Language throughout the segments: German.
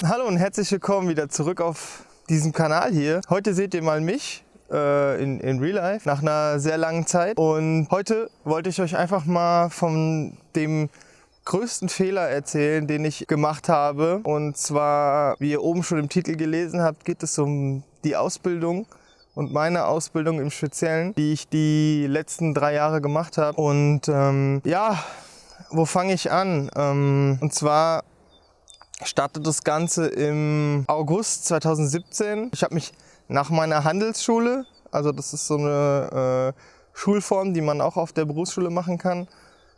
Hallo und herzlich willkommen wieder zurück auf diesem Kanal hier. Heute seht ihr mal mich in Real Life nach einer sehr langen Zeit. Und heute wollte ich euch einfach mal von dem größten Fehler erzählen, den ich gemacht habe. Und zwar, wie ihr oben schon im Titel gelesen habt, geht es um die Ausbildung und meine Ausbildung im Speziellen, die ich die letzten 3 Jahre gemacht habe. Und ja, wo fange ich an? Und zwar startet das Ganze im August 2017. Ich habe mich nach meiner Handelsschule, also das ist so eine Schulform, die man auch auf der Berufsschule machen kann.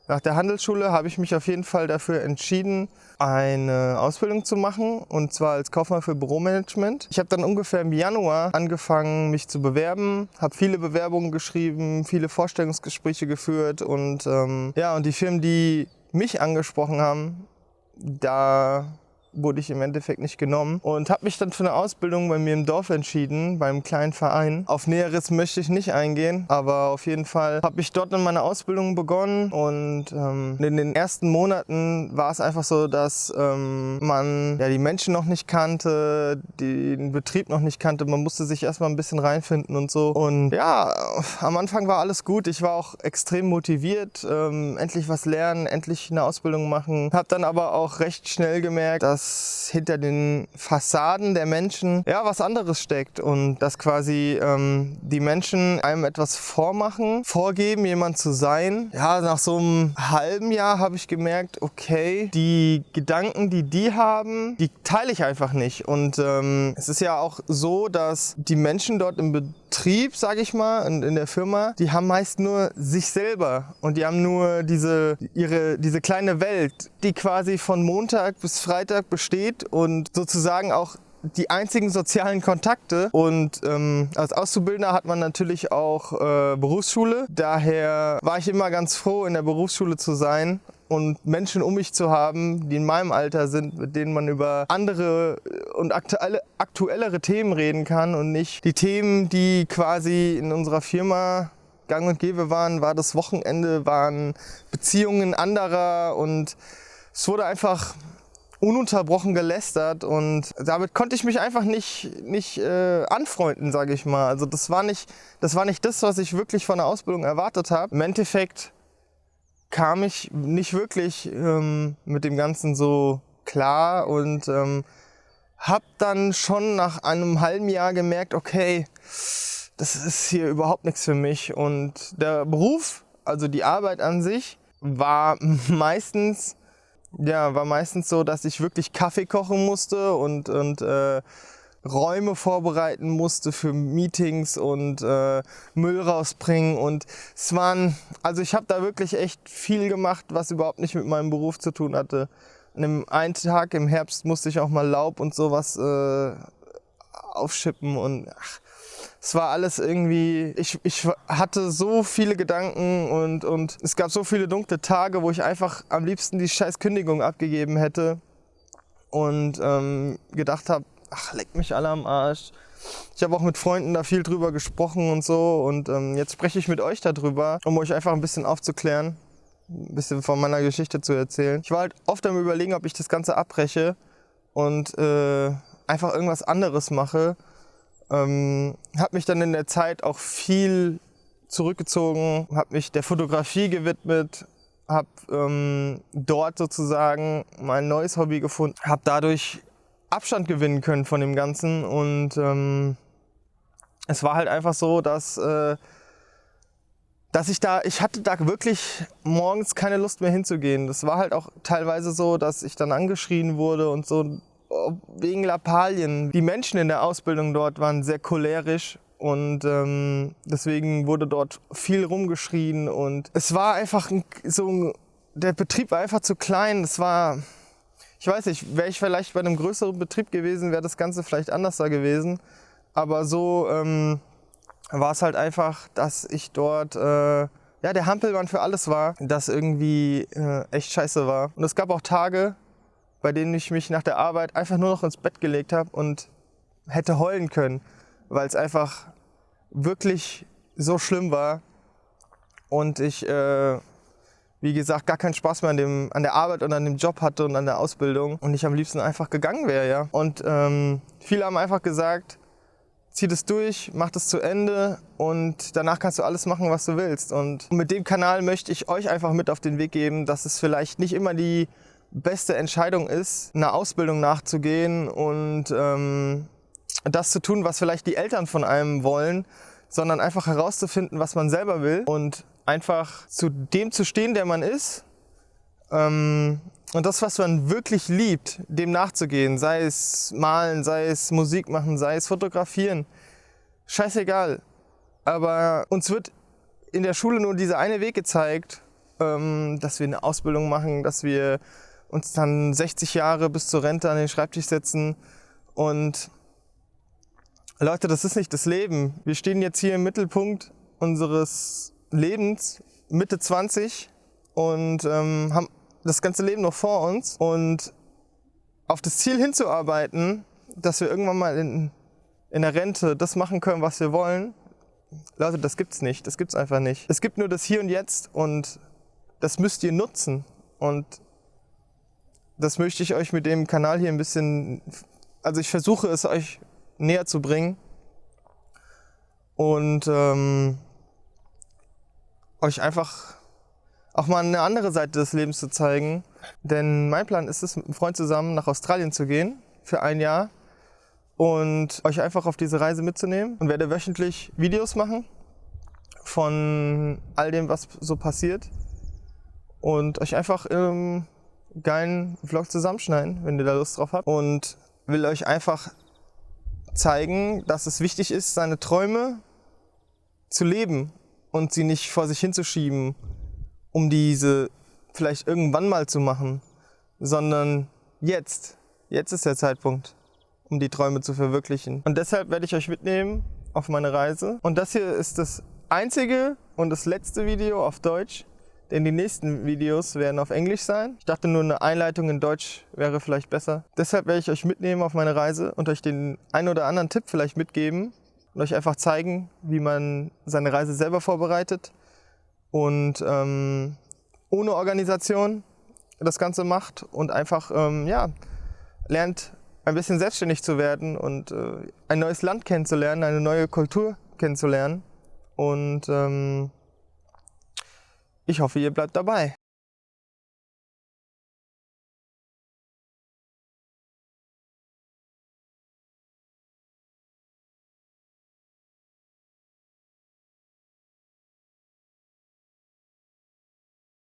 Nach der Handelsschule habe ich mich auf jeden Fall dafür entschieden, eine Ausbildung zu machen, und zwar als Kaufmann für Büromanagement. Ich habe dann ungefähr im Januar angefangen, mich zu bewerben, habe viele Bewerbungen geschrieben, viele Vorstellungsgespräche geführt und ja, und die Firmen, die mich angesprochen haben, da wurde ich im Endeffekt nicht genommen und habe mich dann für eine Ausbildung bei mir im Dorf entschieden, beim kleinen Verein. Auf Näheres möchte ich nicht eingehen, aber auf jeden Fall habe ich dort in meine Ausbildung begonnen und in den ersten Monaten war es einfach so, dass man ja die Menschen noch nicht kannte, den Betrieb noch nicht kannte. Man musste sich erstmal ein bisschen reinfinden und so. Und ja, am Anfang war alles gut. Ich war auch extrem motiviert, endlich was lernen, endlich eine Ausbildung machen. Habe dann aber auch recht schnell gemerkt, dass hinter den Fassaden der Menschen ja was anderes steckt und dass quasi die Menschen einem etwas vorgeben, jemand zu sein. Ja, nach so einem halben Jahr habe ich gemerkt, okay, die Gedanken, die haben, die teile ich einfach nicht. Und es ist ja auch so, dass die Menschen dort im Betrieb, sage ich mal, in der Firma, die haben meist nur sich selber und die haben nur diese kleine Welt, die quasi von Montag bis Freitag besteht und sozusagen auch die einzigen sozialen Kontakte. Und als Auszubildender hat man natürlich auch Berufsschule. Daher war ich immer ganz froh, in der Berufsschule zu sein und Menschen um mich zu haben, die in meinem Alter sind, mit denen man über andere und aktuellere Themen reden kann und nicht die Themen, die quasi in unserer Firma gang und gäbe waren, war das Wochenende, waren Beziehungen anderer und es wurde einfach ununterbrochen gelästert und damit konnte ich mich einfach nicht anfreunden, sage ich mal. Also das war nicht das, was ich wirklich von der Ausbildung erwartet habe. Im Endeffekt kam ich nicht wirklich mit dem Ganzen so klar und habe dann schon nach einem halben Jahr gemerkt, okay, das ist hier überhaupt nichts für mich. Und der Beruf, also die Arbeit an sich, war meistens so, dass ich wirklich Kaffee kochen musste und Räume vorbereiten musste für Meetings und Müll rausbringen. Und ich habe da wirklich echt viel gemacht, was überhaupt nicht mit meinem Beruf zu tun hatte. An dem einen Tag im Herbst musste ich auch mal Laub und sowas aufschippen und es war alles irgendwie, ich hatte so viele Gedanken und es gab so viele dunkle Tage, wo ich einfach am liebsten die scheiß Kündigung abgegeben hätte und gedacht habe, ach, leck mich alle am Arsch. Ich habe auch mit Freunden da viel drüber gesprochen und so und jetzt spreche ich mit euch darüber, um euch einfach ein bisschen aufzuklären, ein bisschen von meiner Geschichte zu erzählen. Ich war halt oft am Überlegen, ob ich das Ganze abbreche und einfach irgendwas anderes mache. Habe mich dann in der Zeit auch viel zurückgezogen, habe mich der Fotografie gewidmet, habe dort sozusagen mein neues Hobby gefunden, habe dadurch Abstand gewinnen können von dem Ganzen und es war halt einfach so, dass ich hatte da wirklich morgens keine Lust mehr hinzugehen. Das war halt auch teilweise so, dass ich dann angeschrien wurde und so wegen Lappalien. Die Menschen in der Ausbildung dort waren sehr cholerisch und deswegen wurde dort viel rumgeschrien und es war einfach der Betrieb war einfach zu klein. Ich weiß nicht, wäre ich vielleicht bei einem größeren Betrieb gewesen, wäre das Ganze vielleicht anders da gewesen. Aber so war es halt einfach, dass ich dort der Hampelmann für alles war, das irgendwie echt scheiße war. Und es gab auch Tage, bei denen ich mich nach der Arbeit einfach nur noch ins Bett gelegt habe und hätte heulen können, weil es einfach wirklich so schlimm war und ich wie gesagt, gar keinen Spaß mehr an der Arbeit und an dem Job hatte und an der Ausbildung und ich am liebsten einfach gegangen wäre, ja. Und viele haben einfach gesagt, zieh das durch, mach das zu Ende und danach kannst du alles machen, was du willst. Und mit dem Kanal möchte ich euch einfach mit auf den Weg geben, dass es vielleicht nicht immer die beste Entscheidung ist, einer Ausbildung nachzugehen und das zu tun, was vielleicht die Eltern von einem wollen, sondern einfach herauszufinden, was man selber will und einfach zu dem zu stehen, der man ist. Und das, was man wirklich liebt, dem nachzugehen, sei es malen, sei es Musik machen, sei es fotografieren, scheißegal. Aber uns wird in der Schule nur dieser eine Weg gezeigt, dass wir eine Ausbildung machen, dass wir uns dann 60 Jahre bis zur Rente an den Schreibtisch setzen. Und Leute, das ist nicht das Leben. Wir stehen jetzt hier im Mittelpunkt unseres Lebens, Mitte 20 und haben das ganze Leben noch vor uns und auf das Ziel hinzuarbeiten, dass wir irgendwann mal in der Rente das machen können, was wir wollen. Leute, das gibt's nicht, das gibt's einfach nicht. Es gibt nur das Hier und Jetzt und das müsst ihr nutzen und das möchte ich euch mit dem Kanal hier ein bisschen, also ich versuche es euch näher zu bringen und euch einfach auch mal eine andere Seite des Lebens zu zeigen. Denn mein Plan ist es, mit einem Freund zusammen nach Australien zu gehen für ein Jahr und euch einfach auf diese Reise mitzunehmen und werde wöchentlich Videos machen von all dem, was so passiert und euch einfach im geilen Vlog zusammenschneiden, wenn ihr da Lust drauf habt und will euch einfach zeigen, dass es wichtig ist, seine Träume zu leben und sie nicht vor sich hinzuschieben, um diese vielleicht irgendwann mal zu machen, sondern jetzt ist der Zeitpunkt, um die Träume zu verwirklichen. Und deshalb werde ich euch mitnehmen auf meine Reise. Und das hier ist das einzige und das letzte Video auf Deutsch, denn die nächsten Videos werden auf Englisch sein. Ich dachte nur, eine Einleitung in Deutsch wäre vielleicht besser. Deshalb werde ich euch mitnehmen auf meine Reise und euch den einen oder anderen Tipp vielleicht mitgeben und euch einfach zeigen, wie man seine Reise selber vorbereitet und ohne Organisation das Ganze macht und einfach lernt, ein bisschen selbstständig zu werden und ein neues Land kennenzulernen, eine neue Kultur kennenzulernen. Und ich hoffe, ihr bleibt dabei.